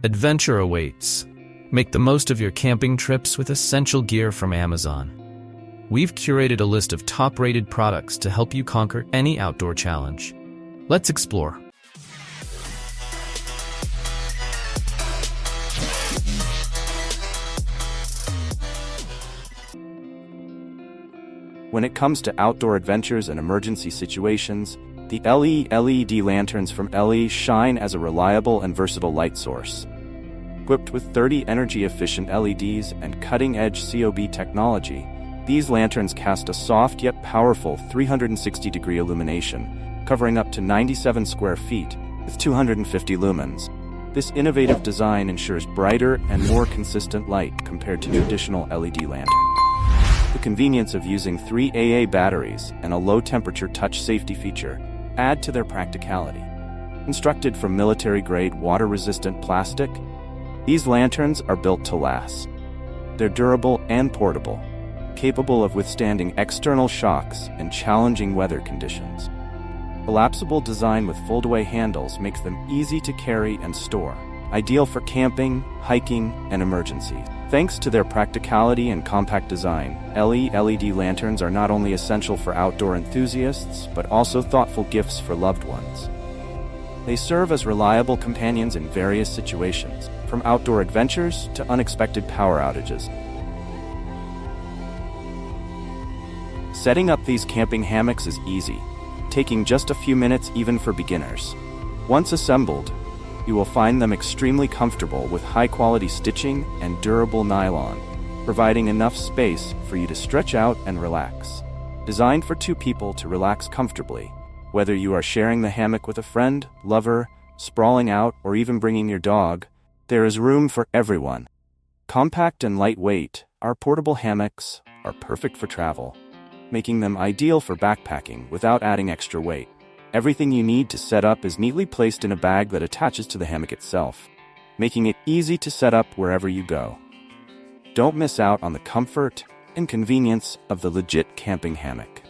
Adventure awaits. Make the most of your camping trips with essential gear from Amazon. We've curated a list of top-rated products to help you conquer any outdoor challenge. Let's explore. When it comes to outdoor adventures and emergency situations, the LED lanterns from Recce shine as a reliable and versatile light source. Equipped with 30 energy-efficient LEDs and cutting-edge COB technology, these lanterns cast a soft yet powerful 360-degree illumination, covering up to 97 square feet with 250 lumens. This innovative design ensures brighter and more consistent light compared to traditional LED lanterns. The convenience of using 3 AA batteries and a low-temperature touch safety feature add to their practicality. Constructed from military-grade water-resistant plastic, these lanterns are built to last. They're durable and portable, capable of withstanding external shocks and challenging weather conditions. Collapsible design with fold-away handles makes them easy to carry and store, ideal for camping, hiking, and emergencies. Thanks to their practicality and compact design, LED lanterns are not only essential for outdoor enthusiasts, but also thoughtful gifts for loved ones. They serve as reliable companions in various situations, from outdoor adventures to unexpected power outages. Setting up these camping hammocks is easy, taking just a few minutes even for beginners. Once assembled, you will find them extremely comfortable with high-quality stitching and durable nylon, providing enough space for you to stretch out and relax. Designed for 2 people to relax comfortably, whether you are sharing the hammock with a friend, lover, sprawling out, or even bringing your dog, there is room for everyone. Compact and lightweight, our portable hammocks are perfect for travel, making them ideal for backpacking without adding extra weight. Everything you need to set up is neatly placed in a bag that attaches to the hammock itself, making it easy to set up wherever you go. Don't miss out on the comfort and convenience of the legit camping hammock.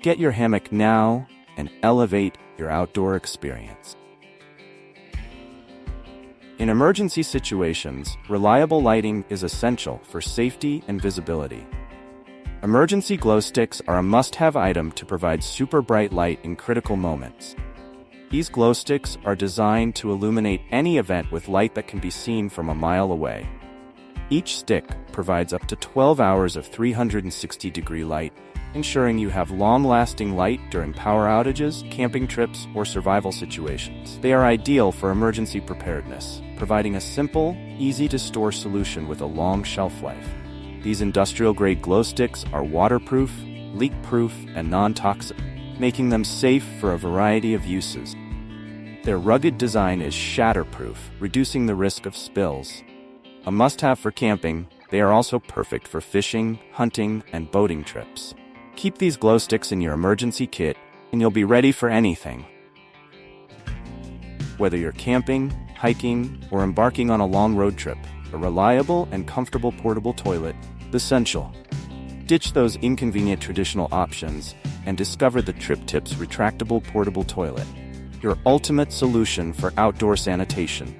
Get your hammock now and elevate your outdoor experience. In emergency situations, reliable lighting is essential for safety and visibility. Emergency glow sticks are a must-have item to provide super bright light in critical moments. These glow sticks are designed to illuminate any event with light that can be seen from a mile away. Each stick provides up to 12 hours of 360-degree light, ensuring you have long-lasting light during power outages, camping trips, or survival situations. They are ideal for emergency preparedness, providing a simple, easy-to-store solution with a long shelf life. These industrial-grade glow sticks are waterproof, leak-proof, and non-toxic, making them safe for a variety of uses. Their rugged design is shatterproof, reducing the risk of spills. A must-have for camping, they are also perfect for fishing, hunting, and boating trips. Keep these glow sticks in your emergency kit, and you'll be ready for anything. Whether you're camping, hiking, or embarking on a long road trip, a reliable and comfortable portable toilet is essential. Ditch those inconvenient traditional options and discover the TOBTOS Retractable Portable Toilet, your ultimate solution for outdoor sanitation.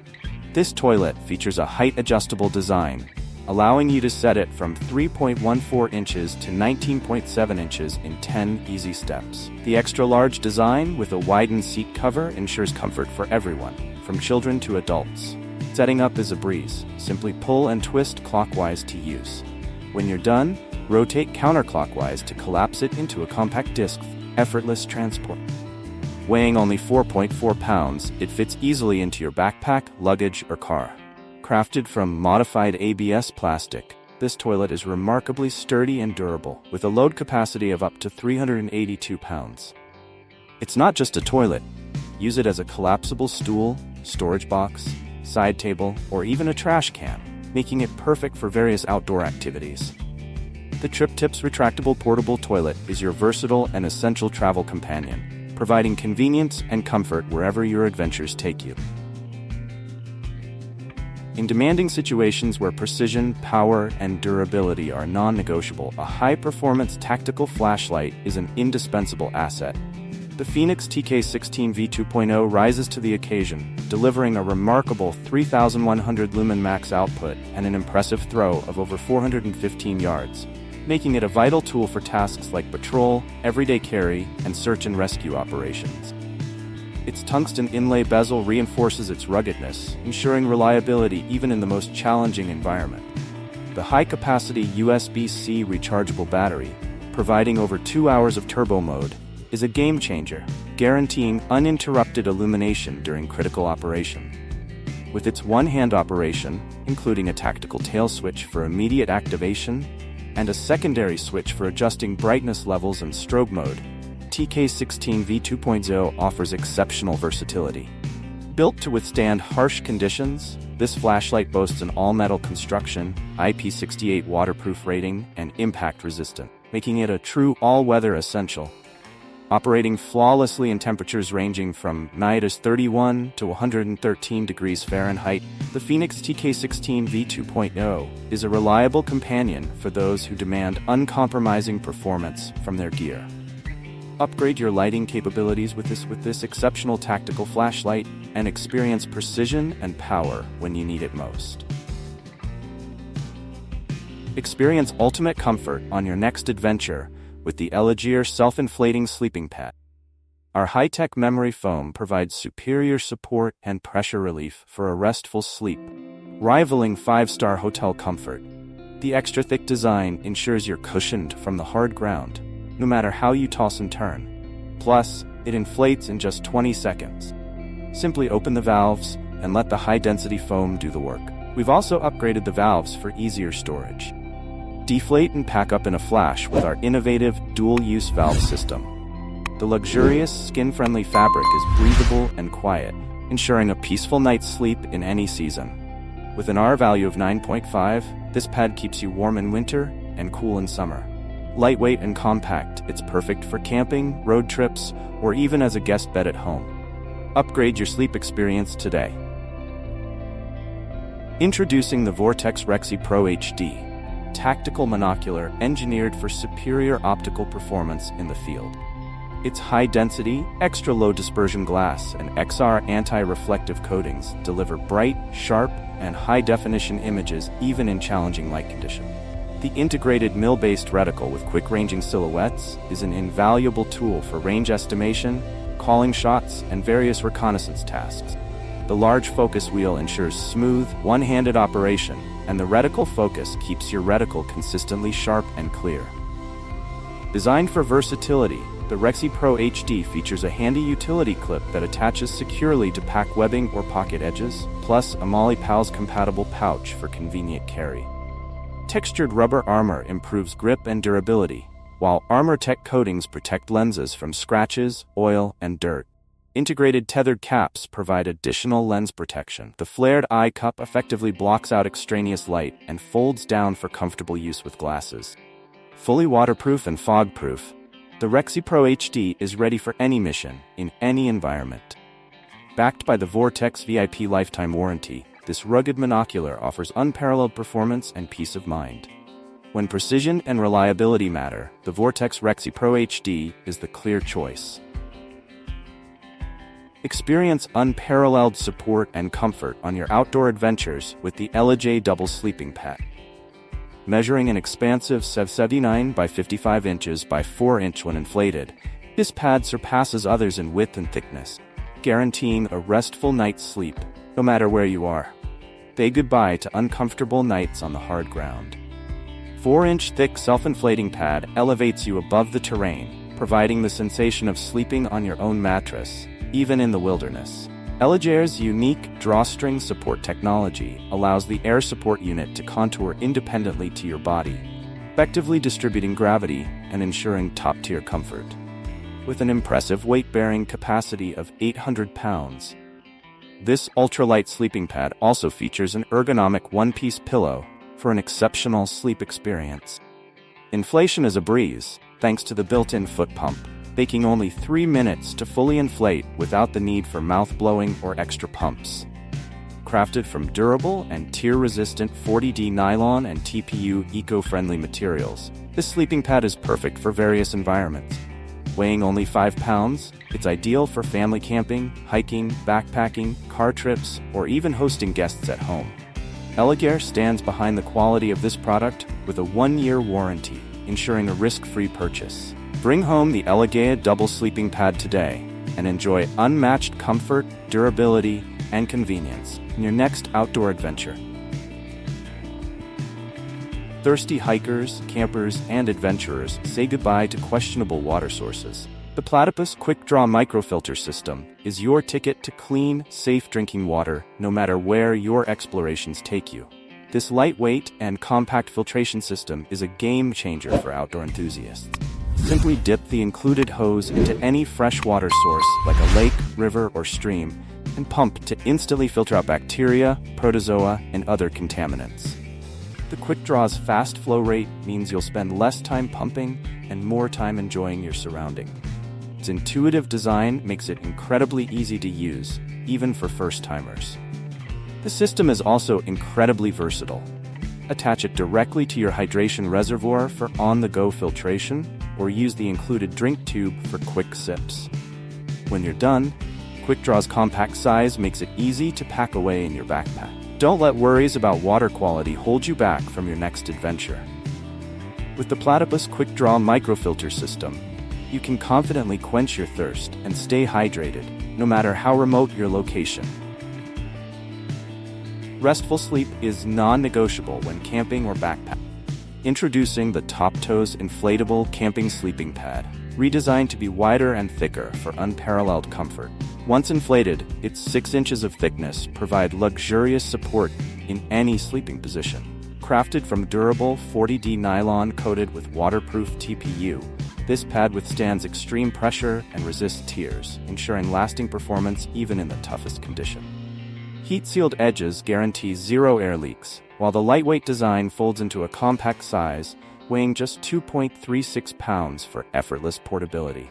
This toilet features a height-adjustable design, allowing you to set it from 3.14 inches to 19.7 inches in 10 easy steps. The extra-large design with a widened seat cover ensures comfort for everyone, from children to adults. Setting up is a breeze. Simply pull and twist clockwise to use. When you're done, rotate counterclockwise to collapse it into a compact disc for effortless transport. Weighing only 4.4 pounds, it fits easily into your backpack, luggage, or car. Crafted from modified ABS plastic, this toilet is remarkably sturdy and durable, with a load capacity of up to 382 pounds. It's not just a toilet. Use it as a collapsible stool, storage box, side table, or even a trash can, making it perfect for various outdoor activities. The TOBTOS Retractable Portable Toilet is your versatile and essential travel companion, providing convenience and comfort wherever your adventures take you. In demanding situations where precision, power, and durability are non-negotiable, a high-performance tactical flashlight is an indispensable asset. The Fenix TK16 V2.0 rises to the occasion, delivering a remarkable 3,100 lumen max output and an impressive throw of over 415 yards, making it a vital tool for tasks like patrol, everyday carry, and search and rescue operations. Its tungsten inlay bezel reinforces its ruggedness, ensuring reliability even in the most challenging environment. The high-capacity USB-C rechargeable battery, providing over 2 hours of turbo mode, is a game-changer, guaranteeing uninterrupted illumination during critical operation. With its one-hand operation, including a tactical tail switch for immediate activation, and a secondary switch for adjusting brightness levels and strobe mode, TK16 V2.0 offers exceptional versatility. Built to withstand harsh conditions, this flashlight boasts an all-metal construction, IP68 waterproof rating, and impact-resistant, making it a true all-weather essential. Operating flawlessly in temperatures ranging from -31 to 113 degrees Fahrenheit, the Fenix TK16 V2.0 is a reliable companion for those who demand uncompromising performance from their gear. Upgrade your lighting capabilities with this exceptional tactical flashlight and experience precision and power when you need it most. Experience ultimate comfort on your next adventure with the Elegear self-inflating sleeping pad. Our high-tech memory foam provides superior support and pressure relief for a restful sleep, rivaling 5-star hotel comfort. The extra-thick design ensures you're cushioned from the hard ground, no matter how you toss and turn. Plus, it inflates in just 20 seconds. Simply open the valves and let the high-density foam do the work. We've also upgraded the valves for easier storage. Deflate and pack up in a flash with our innovative dual-use valve system. The luxurious, skin-friendly fabric is breathable and quiet, ensuring a peaceful night's sleep in any season. With an R value of 9.5, this pad keeps you warm in winter and cool in summer. Lightweight and compact, it's perfect for camping, road trips, or even as a guest bed at home. Upgrade your sleep experience today. Introducing the Vortex Recce Pro HD. Tactical monocular engineered for superior optical performance in the field. Its high-density, extra-low dispersion glass and XR anti-reflective coatings deliver bright, sharp, and high-definition images even in challenging light conditions. The integrated mill-based reticle with quick-ranging silhouettes is an invaluable tool for range estimation, calling shots, and various reconnaissance tasks. The large focus wheel ensures smooth, one-handed operation, and the reticle focus keeps your reticle consistently sharp and clear. Designed for versatility, the Recce Pro HD features a handy utility clip that attaches securely to pack webbing or pocket edges, plus a Molly Pals compatible pouch for convenient carry. Textured rubber armor improves grip and durability, while ArmorTech coatings protect lenses from scratches, oil, and dirt. Integrated tethered caps provide additional lens protection. The flared eye cup effectively blocks out extraneous light and folds down for comfortable use with glasses. Fully waterproof and fog-proof, the Recce Pro HD is ready for any mission, in any environment. Backed by the Vortex VIP lifetime warranty, this rugged monocular offers unparalleled performance and peace of mind. When precision and reliability matter, the Vortex Recce Pro HD is the clear choice. Experience unparalleled support and comfort on your outdoor adventures with the Elegear Double Sleeping Pad. Measuring an expansive 79 by 55 inches by 4 inch when inflated, this pad surpasses others in width and thickness, guaranteeing a restful night's sleep, no matter where you are. Say goodbye to uncomfortable nights on the hard ground. 4-inch thick self-inflating pad elevates you above the terrain, providing the sensation of sleeping on your own mattress, even in the wilderness. Elegear's unique drawstring support technology allows the air support unit to contour independently to your body, effectively distributing gravity and ensuring top-tier comfort. With an impressive weight-bearing capacity of 800 pounds, this ultralight sleeping pad also features an ergonomic one-piece pillow for an exceptional sleep experience. Inflation is a breeze, thanks to the built-in foot pump, taking only 3 minutes to fully inflate without the need for mouth blowing or extra pumps. Crafted from durable and tear-resistant 40D nylon and TPU eco-friendly materials, this sleeping pad is perfect for various environments. Weighing only 5 pounds, it's ideal for family camping, hiking, backpacking, car trips, or even hosting guests at home. Elegear stands behind the quality of this product with a 1-year warranty, ensuring a risk-free purchase. Bring home the Elegear double sleeping pad today and enjoy unmatched comfort, durability, and convenience in your next outdoor adventure. Thirsty hikers, campers, and adventurers say goodbye to questionable water sources. The Platypus QuickDraw Microfilter system is your ticket to clean, safe drinking water, no matter where your explorations take you. This lightweight and compact filtration system is a game changer for outdoor enthusiasts. Simply dip the included hose into any freshwater source, like a lake, river, or stream, and pump to instantly filter out bacteria, protozoa, and other contaminants. The QuickDraw's fast flow rate means you'll spend less time pumping and more time enjoying your surroundings. Its intuitive design makes it incredibly easy to use, even for first-timers. The system is also incredibly versatile. Attach it directly to your hydration reservoir for on-the-go filtration, or use the included drink tube for quick sips. When you're done, QuickDraw's compact size makes it easy to pack away in your backpack. Don't let worries about water quality hold you back from your next adventure. With the Platypus QuickDraw Microfilter system, you can confidently quench your thirst and stay hydrated, no matter how remote your location. Restful sleep is non-negotiable when camping or backpacking. Introducing the TOBTOS Inflatable Camping Sleeping Pad, redesigned to be wider and thicker for unparalleled comfort. Once inflated, its 6 inches of thickness provide luxurious support in any sleeping position. Crafted from durable 40D nylon coated with waterproof TPU, this pad withstands extreme pressure and resists tears, ensuring lasting performance even in the toughest condition. Heat-sealed edges guarantee 0 air leaks, while the lightweight design folds into a compact size, weighing just 2.36 pounds for effortless portability.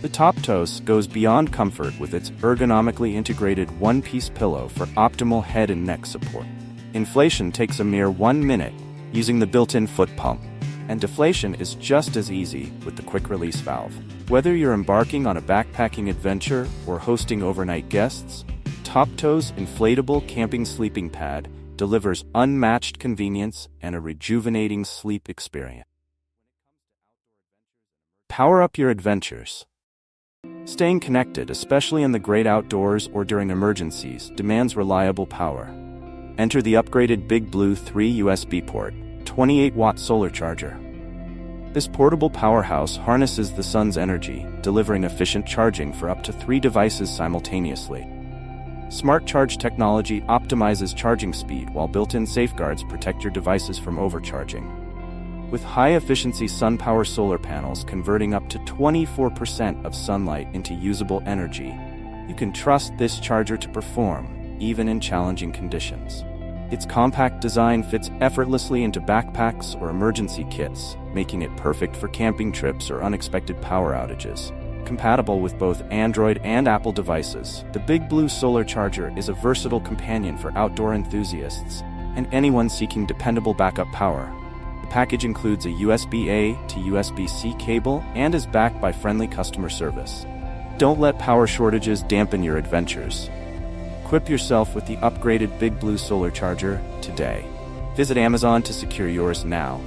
The TOBTOS goes beyond comfort with its ergonomically integrated one-piece pillow for optimal head and neck support. Inflation takes a mere 1 minute using the built-in foot pump, and deflation is just as easy with the quick-release valve. Whether you're embarking on a backpacking adventure or hosting overnight guests, TOBTOS Inflatable Camping Sleeping Pad delivers unmatched convenience and a rejuvenating sleep experience. Power up your adventures. Staying connected, especially in the great outdoors or during emergencies, demands reliable power. Enter the upgraded BigBlue 3 USB port, 28-watt solar charger. This portable powerhouse harnesses the sun's energy, delivering efficient charging for up to 3 devices simultaneously. Smart Charge technology optimizes charging speed, while built-in safeguards protect your devices from overcharging. With high-efficiency SunPower solar panels converting up to 24% of sunlight into usable energy, you can trust this charger to perform, even in challenging conditions. Its compact design fits effortlessly into backpacks or emergency kits, making it perfect for camping trips or unexpected power outages. Compatible with both Android and Apple devices, the BigBlue solar charger is a versatile companion for outdoor enthusiasts and anyone seeking dependable backup power. The package includes a USB-A to USB-C cable and is backed by friendly customer service. Don't let power shortages dampen your adventures. Equip yourself with the upgraded BigBlue solar charger today. Visit Amazon to secure yours now.